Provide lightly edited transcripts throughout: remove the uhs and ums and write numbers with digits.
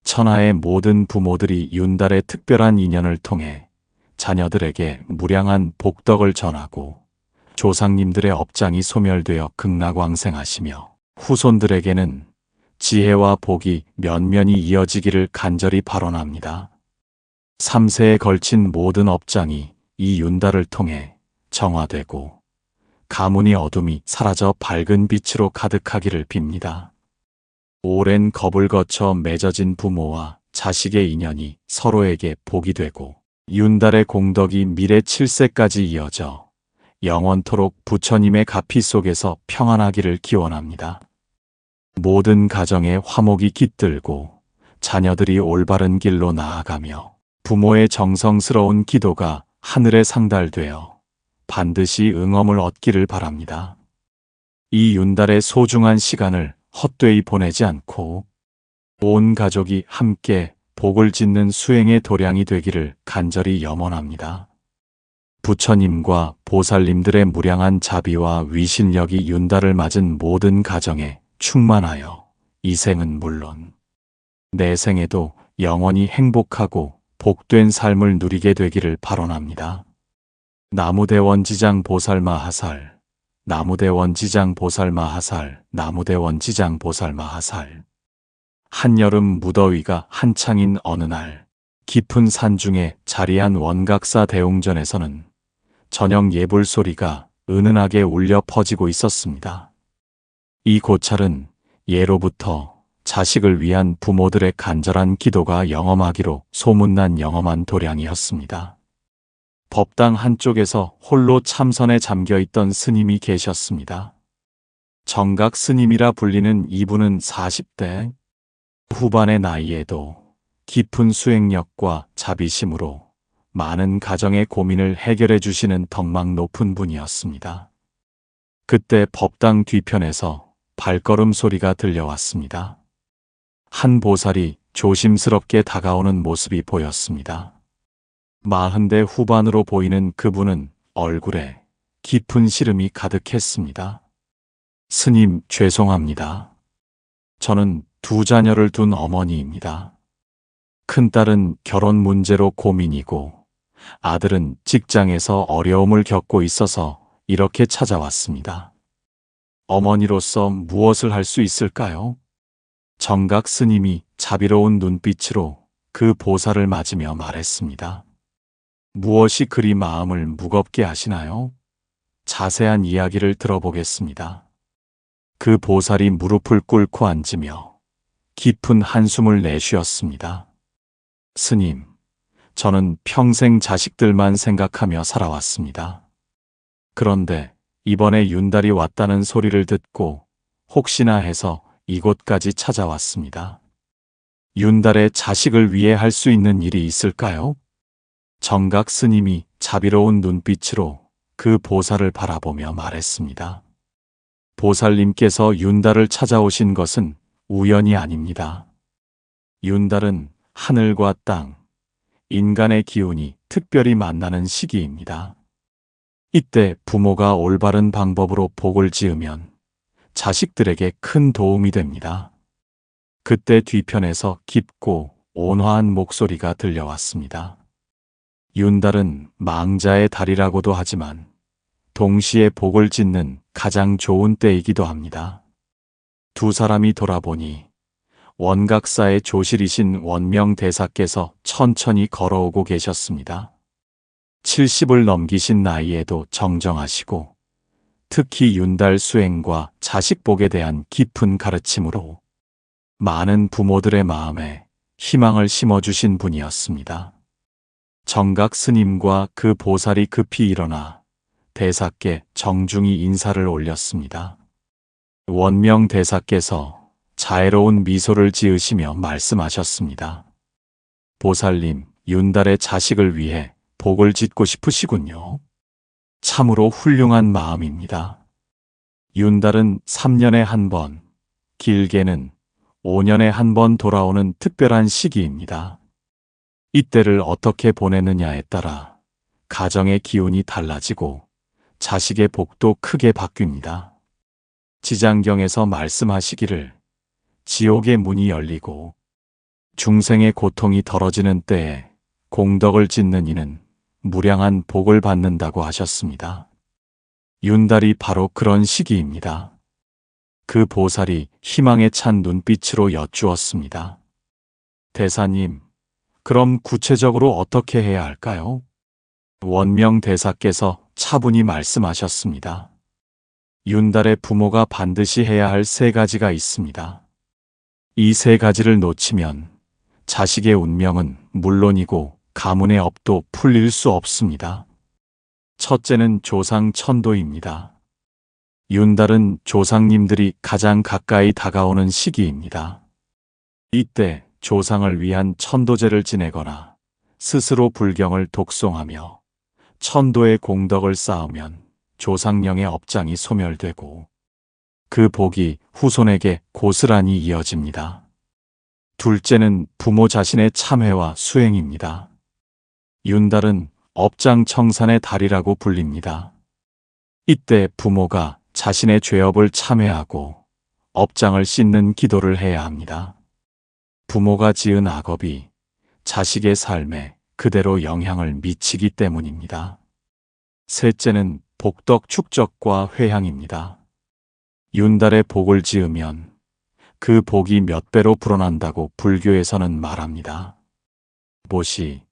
천하의 모든 부모들이 윤달의 특별한 인연을 통해 자녀들에게 무량한 복덕을 전하고 조상님들의 업장이 소멸되어 극락왕생하시며 후손들에게는 지혜와 복이 면면이 이어지기를 간절히 발언합니다. 3세에 걸친 모든 업장이 이 윤달을 통해 정화되고 가문의 어둠이 사라져 밝은 빛으로 가득하기를 빕니다. 오랜 겁을 거쳐 맺어진 부모와 자식의 인연이 서로에게 복이 되고 윤달의 공덕이 미래 7세까지 이어져 영원토록 부처님의 가피 속에서 평안하기를 기원합니다. 모든 가정에 화목이 깃들고 자녀들이 올바른 길로 나아가며 부모의 정성스러운 기도가 하늘에 상달되어 반드시 응엄을 얻기를 바랍니다. 이 윤달의 소중한 시간을 헛되이 보내지 않고 온 가족이 함께 복을 짓는 수행의 도량이 되기를 간절히 염원합니다. 부처님과 보살님들의 무량한 자비와 위신력이 윤달을 맞은 모든 가정에 충만하여 이 생은 물론 내생에도 영원히 행복하고 복된 삶을 누리게 되기를 발언합니다. 나무대원지장 보살마하살, 나무대원지장 보살마하살, 나무대원지장 보살마하살. 한여름 무더위가 한창인 어느 날 깊은 산중에 자리한 원각사 대웅전에서는 저녁 예불 소리가 은은하게 울려 퍼지고 있었습니다. 이 고찰은 예로부터 자식을 위한 부모들의 간절한 기도가 영험하기로 소문난 영험한 도량이었습니다. 법당 한쪽에서 홀로 참선에 잠겨있던 스님이 계셨습니다. 정각 스님이라 불리는 이분은 40대 후반의 나이에도 깊은 수행력과 자비심으로 많은 가정의 고민을 해결해 주시는 덕망 높은 분이었습니다. 그때 법당 뒤편에서 발걸음 소리가 들려왔습니다. 한 보살이 조심스럽게 다가오는 모습이 보였습니다. 40대 후반으로 보이는 그분은 얼굴에 깊은 시름이 가득했습니다. 스님, 죄송합니다. 저는 2자녀를 둔 어머니입니다. 큰딸은 결혼 문제로 고민이고 아들은 직장에서 어려움을 겪고 있어서 이렇게 찾아왔습니다. 어머니로서 무엇을 할 수 있을까요? 정각 스님이 자비로운 눈빛으로 그 보살을 맞으며 말했습니다. 무엇이 그리 마음을 무겁게 하시나요? 자세한 이야기를 들어보겠습니다. 그 보살이 무릎을 꿇고 앉으며 깊은 한숨을 내쉬었습니다. 스님, 저는 평생 자식들만 생각하며 살아왔습니다. 그런데 이번에 윤달이 왔다는 소리를 듣고 혹시나 해서 이곳까지 찾아왔습니다. 윤달의 자식을 위해 할 수 있는 일이 있을까요? 정각 스님이 자비로운 눈빛으로 그 보살을 바라보며 말했습니다. 보살님께서 윤달을 찾아오신 것은 우연이 아닙니다. 윤달은 하늘과 땅, 인간의 기운이 특별히 만나는 시기입니다. 이때 부모가 올바른 방법으로 복을 지으면 자식들에게 큰 도움이 됩니다. 그때 뒤편에서 깊고 온화한 목소리가 들려왔습니다. 윤달은 망자의 달이라고도 하지만 동시에 복을 짓는 가장 좋은 때이기도 합니다. 2사람이 돌아보니 원각사의 조실이신 원명대사께서 천천히 걸어오고 계셨습니다. 70을 넘기신 나이에도 정정하시고 특히 윤달 수행과 자식복에 대한 깊은 가르침으로 많은 부모들의 마음에 희망을 심어주신 분이었습니다. 정각 스님과 그 보살이 급히 일어나 대사께 정중히 인사를 올렸습니다. 원명 대사께서 자애로운 미소를 지으시며 말씀하셨습니다. 보살님, 윤달의 자식을 위해 복을 짓고 싶으시군요. 참으로 훌륭한 마음입니다. 윤달은 3년에 한 번, 길게는 5년에 한 번 돌아오는 특별한 시기입니다. 이때를 어떻게 보내느냐에 따라 가정의 기운이 달라지고 자식의 복도 크게 바뀝니다. 지장경에서 말씀하시기를 지옥의 문이 열리고 중생의 고통이 덜어지는 때에 공덕을 짓는 이는 무량한 복을 받는다고 하셨습니다. 윤달이 바로 그런 시기입니다. 그 보살이 희망에 찬 눈빛으로 여쭈었습니다. 대사님, 그럼 구체적으로 어떻게 해야 할까요? 원명 대사께서 차분히 말씀하셨습니다. 윤달의 부모가 반드시 해야 할 3가지가 있습니다. 이 3가지를 놓치면 자식의 운명은 물론이고 가문의 업도 풀릴 수 없습니다. 첫째는 조상 천도입니다. 윤달은 조상님들이 가장 가까이 다가오는 시기입니다. 이때 조상을 위한 천도제를 지내거나 스스로 불경을 독송하며 천도의 공덕을 쌓으면 조상령의 업장이 소멸되고 그 복이 후손에게 고스란히 이어집니다. 둘째는 부모 자신의 참회와 수행입니다. 윤달은 업장 청산의 달이라고 불립니다. 이때 부모가 자신의 죄업을 참회하고 업장을 씻는 기도를 해야 합니다. 부모가 지은 악업이 자식의 삶에 그대로 영향을 미치기 때문입니다. 셋째는 복덕 축적과 회향입니다. 윤달에 복을 지으면 그 복이 몇 배로 불어난다고 불교에서는 말합니다. 모시,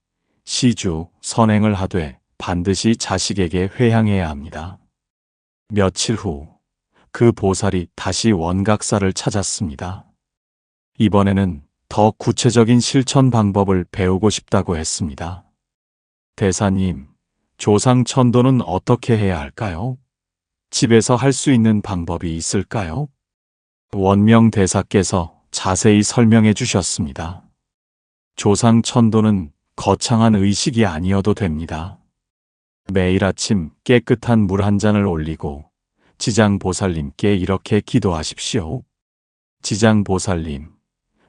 시주, 선행을 하되 반드시 자식에게 회향해야 합니다. 며칠 후 그 보살이 다시 원각사를 찾았습니다. 이번에는 더 구체적인 실천 방법을 배우고 싶다고 했습니다. 대사님, 조상 천도는 어떻게 해야 할까요? 집에서 할 수 있는 방법이 있을까요? 원명 대사께서 자세히 설명해 주셨습니다. 조상 천도는 거창한 의식이 아니어도 됩니다. 매일 아침 깨끗한 물 한 잔을 올리고 지장보살님께 이렇게 기도하십시오. 지장보살님,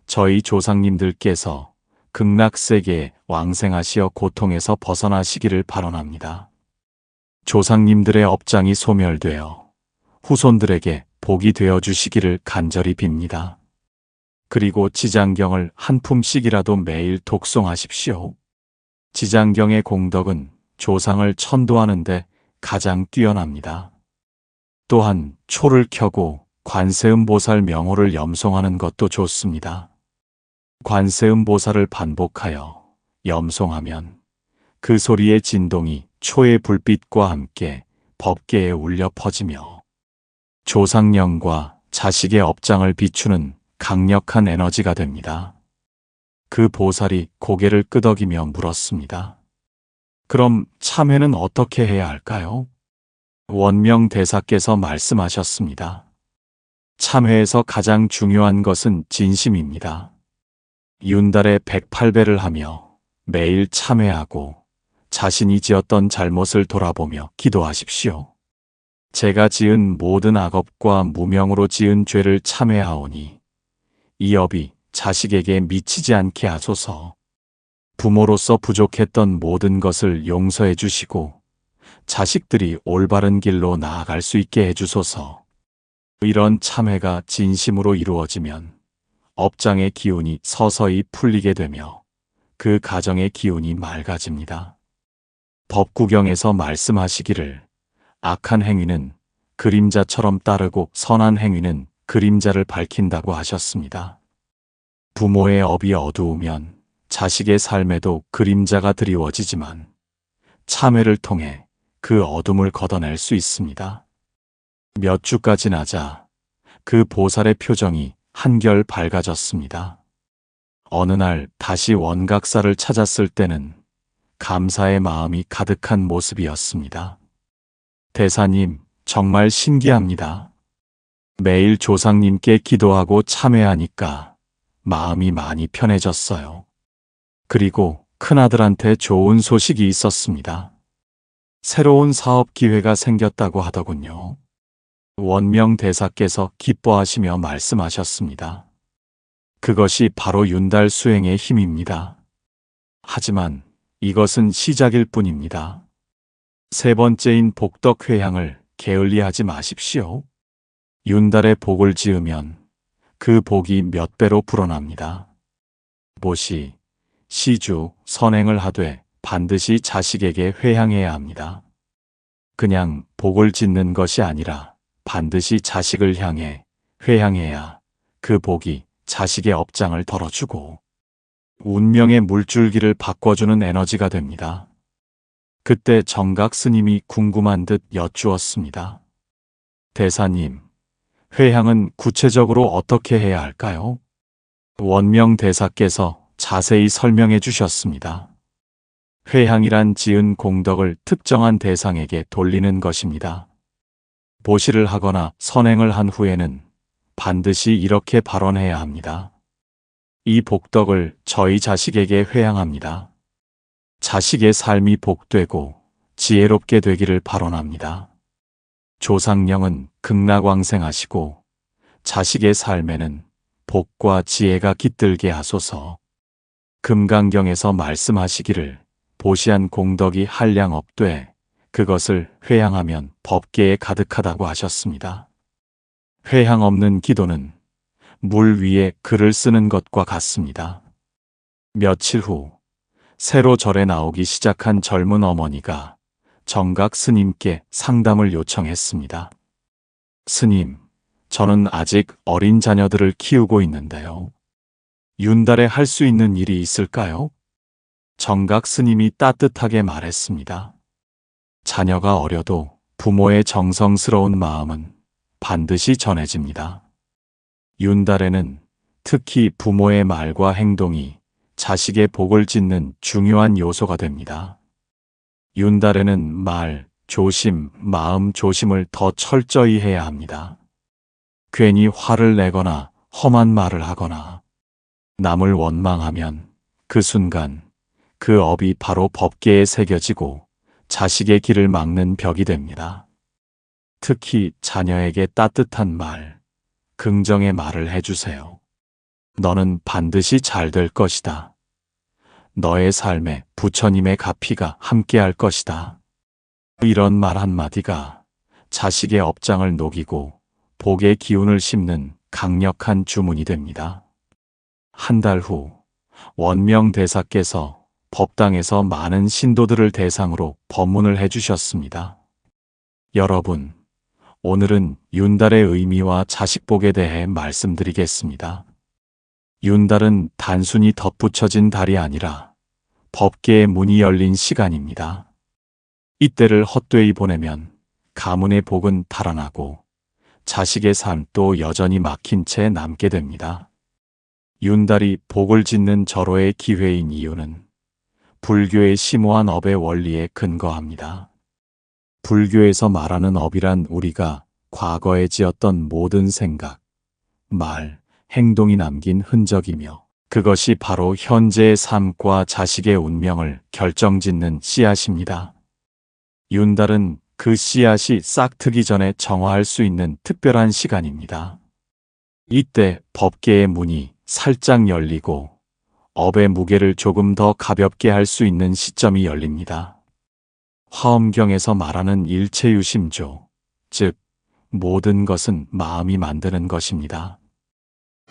저희 조상님들께서 극락세계에 왕생하시어 고통에서 벗어나시기를 발언합니다. 조상님들의 업장이 소멸되어 후손들에게 복이 되어 주시기를 간절히 빕니다. 그리고 지장경을 한 품씩이라도 매일 독송하십시오. 지장경의 공덕은 조상을 천도하는데 가장 뛰어납니다. 또한 초를 켜고 관세음보살 명호를 염송하는 것도 좋습니다. 관세음보살을 반복하여 염송하면 그 소리의 진동이 초의 불빛과 함께 법계에 울려 퍼지며 조상령과 자식의 업장을 비추는 강력한 에너지가 됩니다. 그 보살이 고개를 끄덕이며 물었습니다. 그럼 참회는 어떻게 해야 할까요? 원명 대사께서 말씀하셨습니다. 참회에서 가장 중요한 것은 진심입니다. 윤달에 108배를 하며 매일 참회하고 자신이 지었던 잘못을 돌아보며 기도하십시오. 제가 지은 모든 악업과 무명으로 지은 죄를 참회하오니 이 업이 자식에게 미치지 않게 하소서. 부모로서 부족했던 모든 것을 용서해 주시고 자식들이 올바른 길로 나아갈 수 있게 해주소서. 이런 참회가 진심으로 이루어지면 업장의 기운이 서서히 풀리게 되며 그 가정의 기운이 맑아집니다. 법구경에서 말씀하시기를 악한 행위는 그림자처럼 따르고 선한 행위는 그림자를 밝힌다고 하셨습니다. 부모의 업이 어두우면 자식의 삶에도 그림자가 드리워지지만 참회를 통해 그 어둠을 걷어낼 수 있습니다. 몇 주가 지나자 그 보살의 표정이 한결 밝아졌습니다. 어느 날 다시 원각사를 찾았을 때는 감사의 마음이 가득한 모습이었습니다. 대사님, 정말 신기합니다. 매일 조상님께 기도하고 참회하니까 마음이 많이 편해졌어요. 그리고 큰아들한테 좋은 소식이 있었습니다. 새로운 사업 기회가 생겼다고 하더군요. 원명 대사께서 기뻐하시며 말씀하셨습니다. 그것이 바로 윤달 수행의 힘입니다. 하지만 이것은 시작일 뿐입니다. 3번째인 복덕 회향을 게을리하지 마십시오. 윤달에 복을 지으면 그 복이 몇 배로 불어납니다. 보시, 시주, 선행을 하되 반드시 자식에게 회향해야 합니다. 그냥 복을 짓는 것이 아니라 반드시 자식을 향해 회향해야 그 복이 자식의 업장을 덜어주고 운명의 물줄기를 바꿔주는 에너지가 됩니다. 그때 정각 스님이 궁금한 듯 여쭈었습니다. 대사님, 회향은 구체적으로 어떻게 해야 할까요? 원명 대사께서 자세히 설명해 주셨습니다. 회향이란 지은 공덕을 특정한 대상에게 돌리는 것입니다. 보시를 하거나 선행을 한 후에는 반드시 이렇게 발언해야 합니다. 이 복덕을 저희 자식에게 회향합니다. 자식의 삶이 복되고 지혜롭게 되기를 발언합니다. 조상령은 극락왕생하시고 자식의 삶에는 복과 지혜가 깃들게 하소서. 금강경에서 말씀하시기를 보시한 공덕이 한량 없되 그것을 회향하면 법계에 가득하다고 하셨습니다. 회향 없는 기도는 물 위에 글을 쓰는 것과 같습니다. 며칠 후 새로 절에 나오기 시작한 젊은 어머니가 정각 스님께 상담을 요청했습니다. 스님, 저는 아직 어린 자녀들을 키우고 있는데요. 윤달에 할 수 있는 일이 있을까요? 정각 스님이 따뜻하게 말했습니다. 자녀가 어려도 부모의 정성스러운 마음은 반드시 전해집니다. 윤달에는 특히 부모의 말과 행동이 자식의 복을 짓는 중요한 요소가 됩니다. 윤달에는 말, 조심, 마음 조심을 더 철저히 해야 합니다. 괜히 화를 내거나 험한 말을 하거나 남을 원망하면 그 순간 그 업이 바로 법계에 새겨지고 자식의 길을 막는 벽이 됩니다. 특히 자녀에게 따뜻한 말, 긍정의 말을 해주세요. 너는 반드시 잘 될 것이다. 너의 삶에 부처님의 가피가 함께할 것이다. 이런 말 한마디가 자식의 업장을 녹이고 복의 기운을 심는 강력한 주문이 됩니다. 한 달 후 원명 대사께서 법당에서 많은 신도들을 대상으로 법문을 해주셨습니다. 여러분, 오늘은 윤달의 의미와 자식복에 대해 말씀드리겠습니다. 윤달은 단순히 덧붙여진 달이 아니라 법계의 문이 열린 시간입니다. 이때를 헛되이 보내면 가문의 복은 달아나고 자식의 삶도 여전히 막힌 채 남게 됩니다. 윤달이 복을 짓는 절호의 기회인 이유는 불교의 심오한 업의 원리에 근거합니다. 불교에서 말하는 업이란 우리가 과거에 지었던 모든 생각, 말, 행동이 남긴 흔적이며 그것이 바로 현재의 삶과 자식의 운명을 결정짓는 씨앗입니다. 윤달은 그 씨앗이 싹트기 전에 정화할 수 있는 특별한 시간입니다. 이때 법계의 문이 살짝 열리고 업의 무게를 조금 더 가볍게 할 수 있는 시점이 열립니다. 화엄경에서 말하는 일체유심조, 즉 모든 것은 마음이 만드는 것입니다.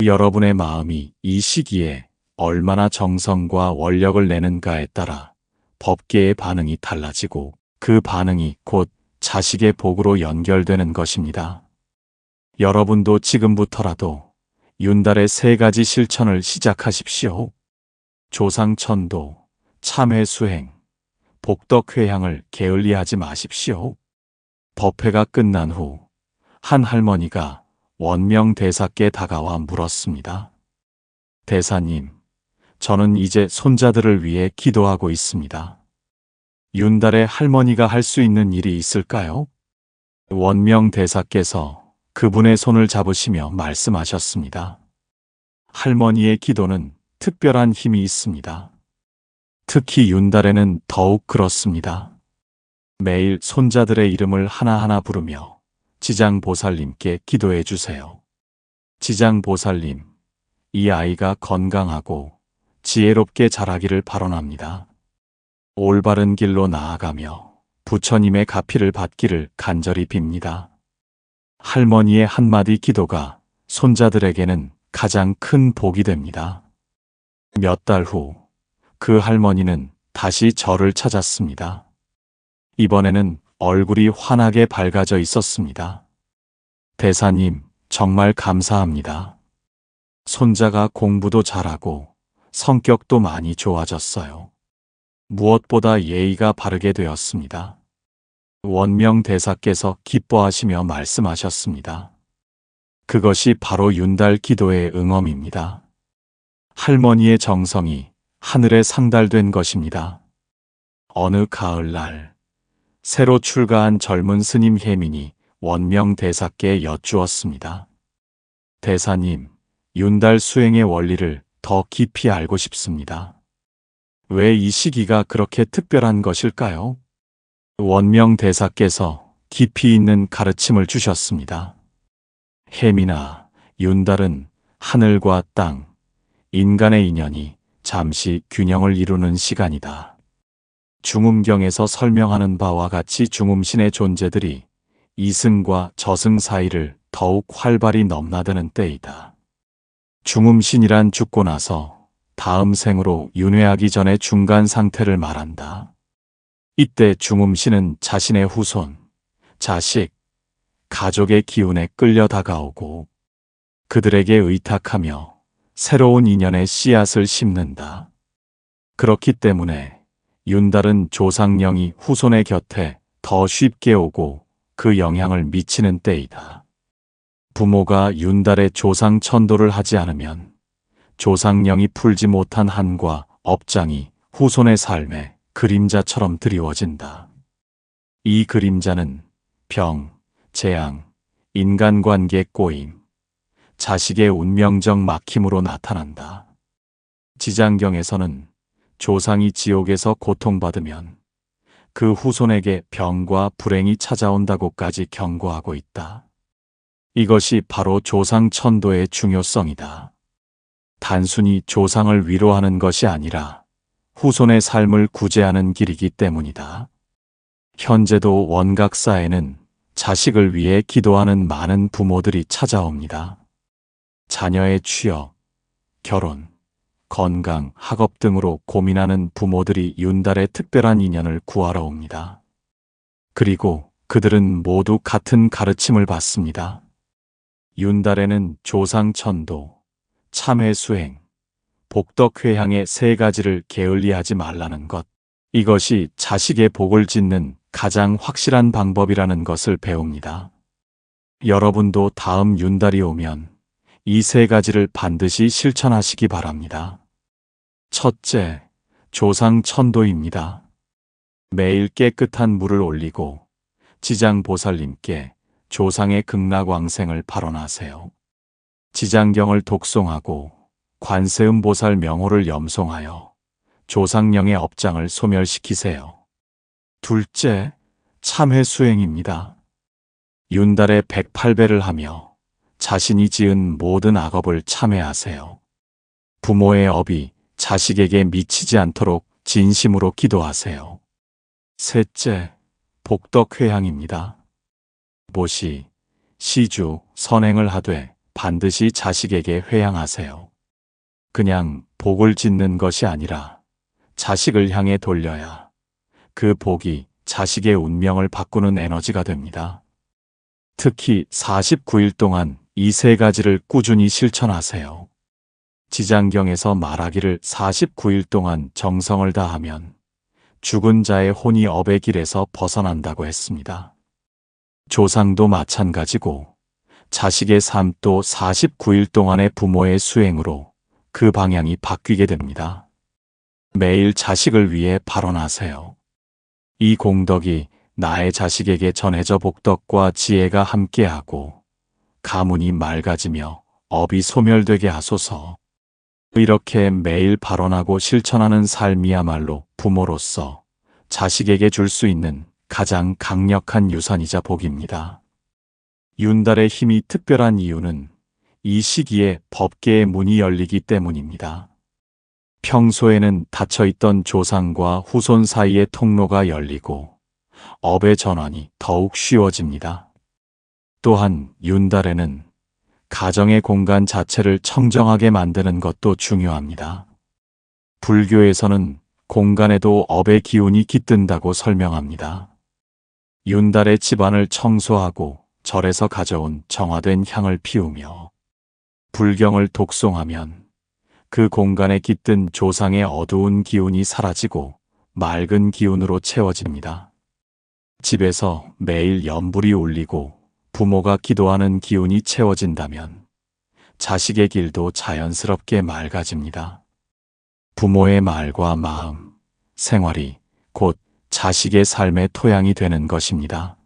여러분의 마음이 이 시기에 얼마나 정성과 원력을 내는가에 따라 법계의 반응이 달라지고 그 반응이 곧 자식의 복으로 연결되는 것입니다. 여러분도 지금부터라도 윤달의 3가지 실천을 시작하십시오. 조상천도, 참회수행, 복덕회향을 게을리하지 마십시오. 법회가 끝난 후 한 할머니가 원명 대사께 다가와 물었습니다. 대사님, 저는 이제 손자들을 위해 기도하고 있습니다. 윤달에 할머니가 할 수 있는 일이 있을까요? 원명 대사께서 그분의 손을 잡으시며 말씀하셨습니다. 할머니의 기도는 특별한 힘이 있습니다. 특히 윤달에는 더욱 그렇습니다. 매일 손자들의 이름을 하나하나 부르며 지장보살님께 기도해 주세요. 지장보살님, 이 아이가 건강하고 지혜롭게 자라기를 발언합니다. 올바른 길로 나아가며 부처님의 가피를 받기를 간절히 빕니다. 할머니의 한마디 기도가 손자들에게는 가장 큰 복이 됩니다. 몇 달 후 그 할머니는 다시 저를 찾았습니다. 이번에는 얼굴이 환하게 밝아져 있었습니다. 대사님, 정말 감사합니다. 손자가 공부도 잘하고 성격도 많이 좋아졌어요. 무엇보다 예의가 바르게 되었습니다. 원명 대사께서 기뻐하시며 말씀하셨습니다. 그것이 바로 윤달 기도의 응엄입니다. 할머니의 정성이 하늘에 상달된 것입니다. 어느 가을날, 새로 출가한 젊은 스님 혜민이 원명 대사께 여쭈었습니다. 대사님, 윤달 수행의 원리를 더 깊이 알고 싶습니다. 왜 이 시기가 그렇게 특별한 것일까요? 원명 대사께서 깊이 있는 가르침을 주셨습니다. 혜민아, 윤달은 하늘과 땅, 인간의 인연이 잠시 균형을 이루는 시간이다. 중음경에서 설명하는 바와 같이 중음신의 존재들이 이승과 저승 사이를 더욱 활발히 넘나드는 때이다. 중음신이란 죽고 나서 다음 생으로 윤회하기 전의 중간 상태를 말한다. 이때 중음신은 자신의 후손, 자식, 가족의 기운에 끌려 다가오고 그들에게 의탁하며 새로운 인연의 씨앗을 심는다. 그렇기 때문에 윤달은 조상령이 후손의 곁에 더 쉽게 오고 그 영향을 미치는 때이다. 부모가 윤달의 조상 천도를 하지 않으면 조상령이 풀지 못한 한과 업장이 후손의 삶에 그림자처럼 드리워진다. 이 그림자는 병, 재앙, 인간관계 꼬임, 자식의 운명적 막힘으로 나타난다. 지장경에서는 조상이 지옥에서 고통받으면 그 후손에게 병과 불행이 찾아온다고까지 경고하고 있다. 이것이 바로 조상 천도의 중요성이다. 단순히 조상을 위로하는 것이 아니라 후손의 삶을 구제하는 길이기 때문이다. 현재도 원각사에는 자식을 위해 기도하는 많은 부모들이 찾아옵니다. 자녀의 취업, 결혼, 건강, 학업 등으로 고민하는 부모들이 윤달의 특별한 인연을 구하러 옵니다. 그리고 그들은 모두 같은 가르침을 받습니다. 윤달에는 조상천도, 참회수행, 복덕회향의 세 가지를 게을리하지 말라는 것. 이것이 자식의 복을 짓는 가장 확실한 방법이라는 것을 배웁니다. 여러분도 다음 윤달이 오면 이 세 가지를 반드시 실천하시기 바랍니다. 첫째, 조상천도입니다. 매일 깨끗한 물을 올리고 지장보살님께 조상의 극락왕생을 발언하세요. 지장경을 독송하고 관세음보살 명호를 염송하여 조상령의 업장을 소멸시키세요. 둘째, 참회수행입니다. 윤달에 108배를 하며 자신이 지은 모든 악업을 참회하세요. 부모의 업이 자식에게 미치지 않도록 진심으로 기도하세요. 셋째, 복덕회향입니다. 모시, 시주, 선행을 하되 반드시 자식에게 회향하세요. 그냥 복을 짓는 것이 아니라 자식을 향해 돌려야 그 복이 자식의 운명을 바꾸는 에너지가 됩니다. 특히 49일 동안 이 세 가지를 꾸준히 실천하세요. 지장경에서 말하기를 49일 동안 정성을 다하면 죽은 자의 혼이 업의 길에서 벗어난다고 했습니다. 조상도 마찬가지고 자식의 삶도 49일 동안의 부모의 수행으로 그 방향이 바뀌게 됩니다. 매일 자식을 위해 발언하세요. 이 공덕이 나의 자식에게 전해져 복덕과 지혜가 함께하고 가문이 맑아지며 업이 소멸되게 하소서. 이렇게 매일 발언하고 실천하는 삶이야말로 부모로서 자식에게 줄 수 있는 가장 강력한 유산이자 복입니다. 윤달의 힘이 특별한 이유는 이 시기에 법계의 문이 열리기 때문입니다. 평소에는 닫혀있던 조상과 후손 사이의 통로가 열리고 업의 전환이 더욱 쉬워집니다. 또한 윤달에는 가정의 공간 자체를 청정하게 만드는 것도 중요합니다. 불교에서는 공간에도 업의 기운이 깃든다고 설명합니다. 윤달의 집안을 청소하고 절에서 가져온 정화된 향을 피우며 불경을 독송하면 그 공간에 깃든 조상의 어두운 기운이 사라지고 맑은 기운으로 채워집니다. 집에서 매일 연불이 울리고 부모가 기도하는 기운이 채워진다면 자식의 길도 자연스럽게 맑아집니다. 부모의 말과 마음, 생활이 곧 자식의 삶의 토양이 되는 것입니다.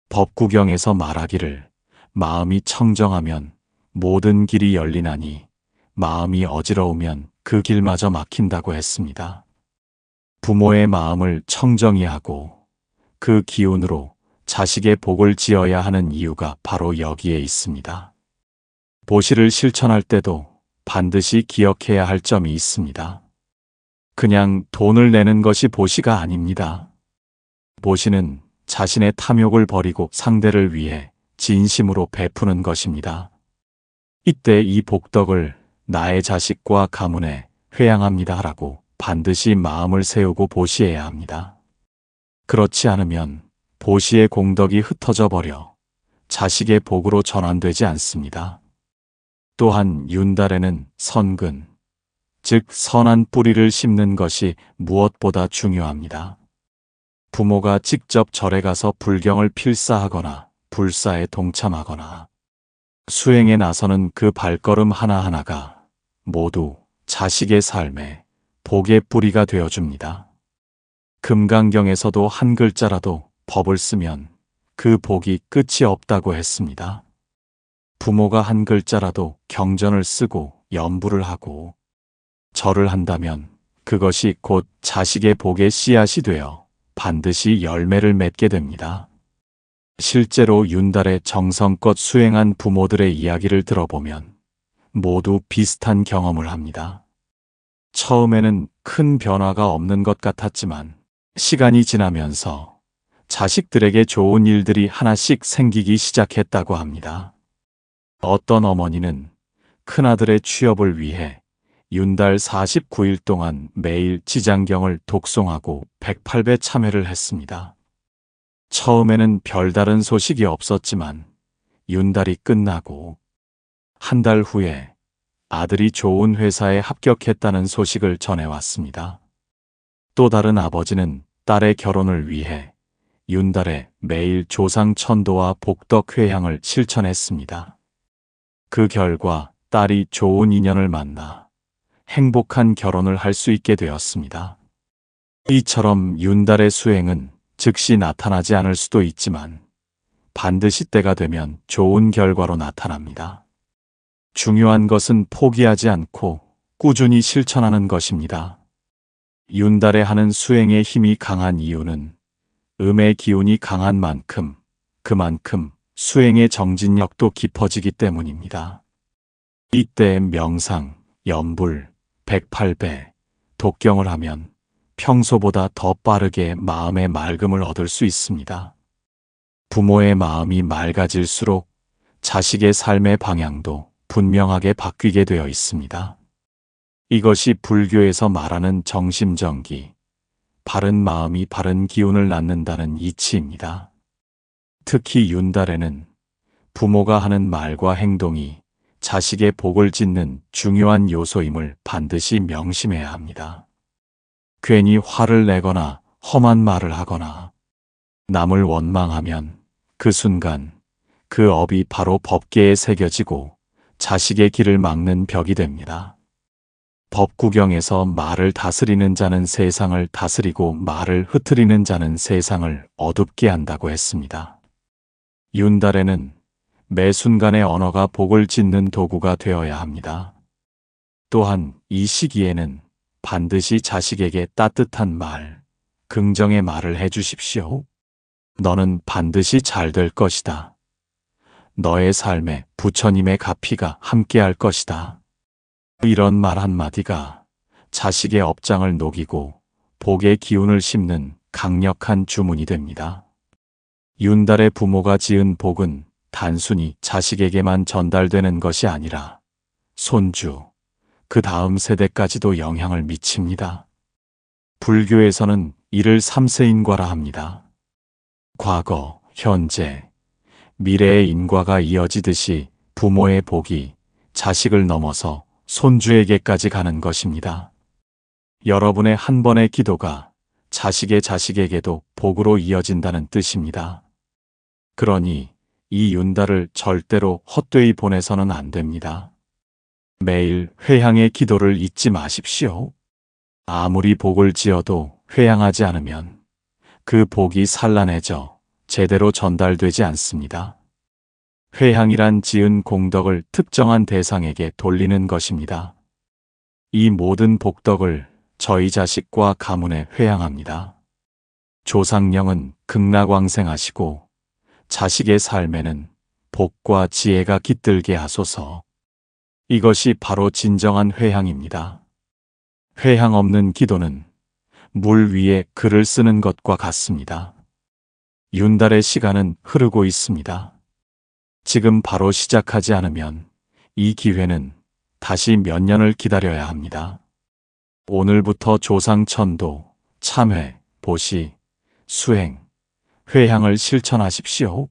법구경에서 말하기를 마음이 청정하면 모든 길이 열리나니 마음이 어지러우면 그 길마저 막힌다고 했습니다. 부모의 마음을 청정히 하고 그 기운으로 자식의 복을 지어야 하는 이유가 바로 여기에 있습니다. 보시를 실천할 때도 반드시 기억해야 할 점이 있습니다. 그냥 돈을 내는 것이 보시가 아닙니다. 보시는 자신의 탐욕을 버리고 상대를 위해 진심으로 베푸는 것입니다. 이때 이 복덕을 나의 자식과 가문에 회양합니다 라고 반드시 마음을 세우고 보시해야 합니다. 그렇지 않으면 보시의 공덕이 흩어져 버려 자식의 복으로 전환되지 않습니다. 또한 윤달에는 선근, 즉 선한 뿌리를 심는 것이 무엇보다 중요합니다. 부모가 직접 절에 가서 불경을 필사하거나 불사에 동참하거나 수행에 나서는 그 발걸음 하나하나가 모두 자식의 삶에 복의 뿌리가 되어줍니다. 금강경에서도 한 글자라도 법을 쓰면 그 복이 끝이 없다고 했습니다. 부모가 한 글자라도 경전을 쓰고 연불을 하고 절을 한다면 그것이 곧 자식의 복의 씨앗이 되어 반드시 열매를 맺게 됩니다. 실제로 윤달에 정성껏 수행한 부모들의 이야기를 들어보면 모두 비슷한 경험을 합니다. 처음에는 큰 변화가 없는 것 같았지만 시간이 지나면서 자식들에게 좋은 일들이 하나씩 생기기 시작했다고 합니다. 어떤 어머니는 큰아들의 취업을 위해 윤달 49일 동안 매일 지장경을 독송하고 108배 참회를 했습니다. 처음에는 별다른 소식이 없었지만 윤달이 끝나고 한 달 후에 아들이 좋은 회사에 합격했다는 소식을 전해왔습니다. 또 다른 아버지는 딸의 결혼을 위해 윤달에 매일 조상 천도와 복덕 회향을 실천했습니다. 그 결과 딸이 좋은 인연을 만나 행복한 결혼을 할 수 있게 되었습니다. 이처럼 윤달의 수행은 즉시 나타나지 않을 수도 있지만 반드시 때가 되면 좋은 결과로 나타납니다. 중요한 것은 포기하지 않고 꾸준히 실천하는 것입니다. 윤달에 하는 수행의 힘이 강한 이유는 음의 기운이 강한 만큼 그만큼 수행의 정진력도 깊어지기 때문입니다. 이때 명상, 연불, 108배, 독경을 하면 평소보다 더 빠르게 마음의 맑음을 얻을 수 있습니다. 부모의 마음이 맑아질수록 자식의 삶의 방향도 분명하게 바뀌게 되어 있습니다. 이것이 불교에서 말하는 정심정기, 바른 마음이 바른 기운을 낳는다는 이치입니다. 특히 윤달에는 부모가 하는 말과 행동이 자식의 복을 짓는 중요한 요소임을 반드시 명심해야 합니다. 괜히 화를 내거나 험한 말을 하거나 남을 원망하면 그 순간 그 업이 바로 법계에 새겨지고 자식의 길을 막는 벽이 됩니다. 법구경에서 말을 다스리는 자는 세상을 다스리고 말을 흐트리는 자는 세상을 어둡게 한다고 했습니다. 윤달에는 매 순간의 언어가 복을 짓는 도구가 되어야 합니다. 또한 이 시기에는 반드시 자식에게 따뜻한 말, 긍정의 말을 해주십시오. 너는 반드시 잘 될 것이다. 너의 삶에 부처님의 가피가 함께할 것이다. 이런 말 한마디가 자식의 업장을 녹이고 복의 기운을 심는 강력한 주문이 됩니다. 윤달의 부모가 지은 복은 단순히 자식에게만 전달되는 것이 아니라 손주, 그 다음 세대까지도 영향을 미칩니다. 불교에서는 이를 삼세인과라 합니다. 과거, 현재, 미래의 인과가 이어지듯이 부모의 복이 자식을 넘어서 손주에게까지 가는 것입니다. 여러분의 한 번의 기도가 자식의 자식에게도 복으로 이어진다는 뜻입니다. 그러니 이 윤달을 절대로 헛되이 보내서는 안 됩니다. 매일 회향의 기도를 잊지 마십시오. 아무리 복을 지어도 회향하지 않으면 그 복이 산란해져 제대로 전달되지 않습니다. 회향이란 지은 공덕을 특정한 대상에게 돌리는 것입니다. 이 모든 복덕을 저희 자식과 가문에 회향합니다. 조상령은 극락왕생하시고 자식의 삶에는 복과 지혜가 깃들게 하소서. 이것이 바로 진정한 회향입니다. 회향 없는 기도는 물 위에 글을 쓰는 것과 같습니다. 윤달의 시간은 흐르고 있습니다. 지금 바로 시작하지 않으면 이 기회는 다시 몇 년을 기다려야 합니다. 오늘부터 조상천도, 참회, 보시, 수행, 회향을 실천하십시오.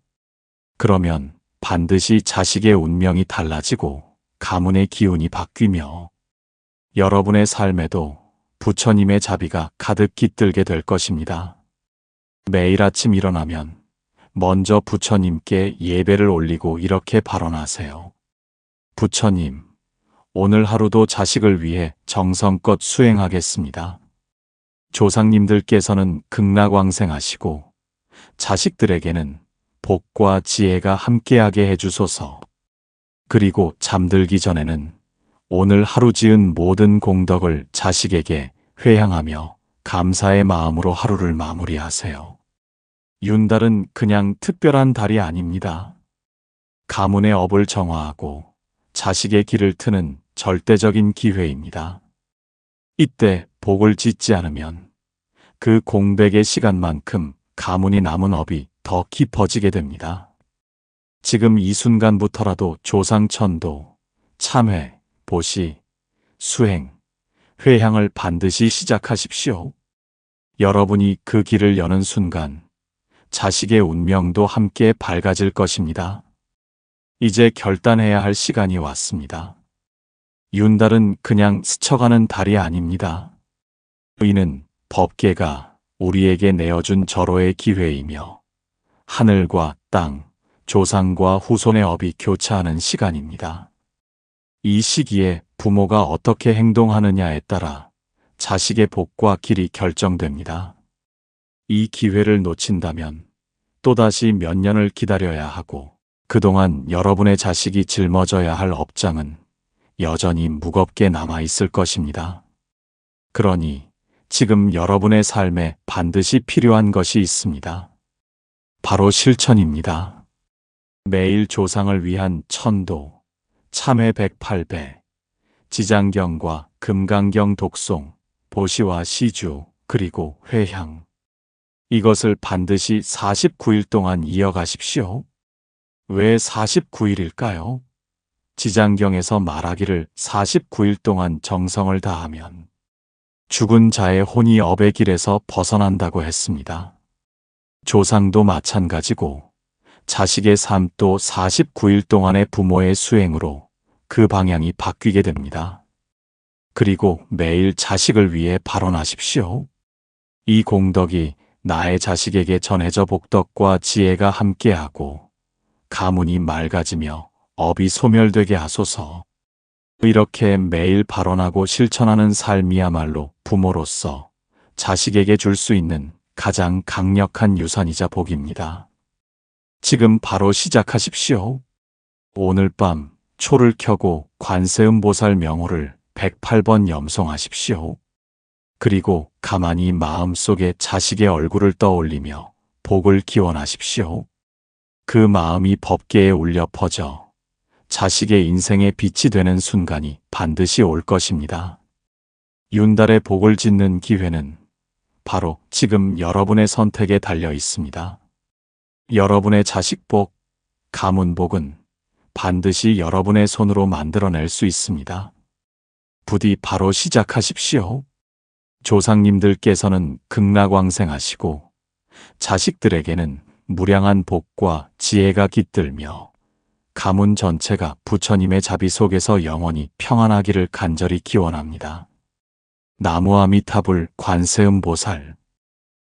그러면 반드시 자식의 운명이 달라지고 가문의 기운이 바뀌며 여러분의 삶에도 부처님의 자비가 가득 깃들게 될 것입니다. 매일 아침 일어나면 먼저 부처님께 예배를 올리고 이렇게 발언하세요. 부처님, 오늘 하루도 자식을 위해 정성껏 수행하겠습니다. 조상님들께서는 극락왕생하시고 자식들에게는 복과 지혜가 함께하게 해주소서. 그리고 잠들기 전에는 오늘 하루 지은 모든 공덕을 자식에게 회향하며 감사의 마음으로 하루를 마무리하세요. 윤달은 그냥 특별한 달이 아닙니다. 가문의 업을 정화하고 자식의 길을 트는 절대적인 기회입니다. 이때 복을 짓지 않으면 그 공백의 시간만큼 가문이 남은 업이 더 깊어지게 됩니다. 지금 이 순간부터라도 조상천도, 참회, 보시, 수행, 회향을 반드시 시작하십시오. 여러분이 그 길을 여는 순간 자식의 운명도 함께 밝아질 것입니다. 이제 결단해야 할 시간이 왔습니다. 윤달은 그냥 스쳐가는 달이 아닙니다. 이는 법계가 우리에게 내어준 절호의 기회이며 하늘과 땅, 조상과 후손의 업이 교차하는 시간입니다. 이 시기에 부모가 어떻게 행동하느냐에 따라 자식의 복과 길이 결정됩니다. 이 기회를 놓친다면 또다시 몇 년을 기다려야 하고 그동안 여러분의 자식이 짊어져야 할 업장은 여전히 무겁게 남아있을 것입니다. 그러니 지금 여러분의 삶에 반드시 필요한 것이 있습니다. 바로 실천입니다. 매일 조상을 위한 천도, 참회 108배, 지장경과 금강경 독송, 보시와 시주, 그리고 회향. 이것을 반드시 49일 동안 이어가십시오. 왜 49일일까요? 지장경에서 말하기를 49일 동안 정성을 다하면 죽은 자의 혼이 업의 길에서 벗어난다고 했습니다. 조상도 마찬가지고 자식의 삶도 49일 동안의 부모의 수행으로 그 방향이 바뀌게 됩니다. 그리고 매일 자식을 위해 발언하십시오. 이 공덕이 나의 자식에게 전해져 복덕과 지혜가 함께하고 가문이 맑아지며 업이 소멸되게 하소서. 이렇게 매일 발언하고 실천하는 삶이야말로 부모로서 자식에게 줄 수 있는 가장 강력한 유산이자 복입니다. 지금 바로 시작하십시오. 오늘 밤 초를 켜고 관세음보살 명호를 108번 염송하십시오. 그리고 가만히 마음속에 자식의 얼굴을 떠올리며 복을 기원하십시오. 그 마음이 법계에 울려 퍼져 자식의 인생의 빛이 되는 순간이 반드시 올 것입니다. 윤달의 복을 짓는 기회는 바로 지금 여러분의 선택에 달려 있습니다. 여러분의 자식복, 가문복은 반드시 여러분의 손으로 만들어낼 수 있습니다. 부디 바로 시작하십시오. 조상님들께서는 극락왕생하시고 자식들에게는 무량한 복과 지혜가 깃들며 가문 전체가 부처님의 자비 속에서 영원히 평안하기를 간절히 기원합니다. 나무아미타불 관세음보살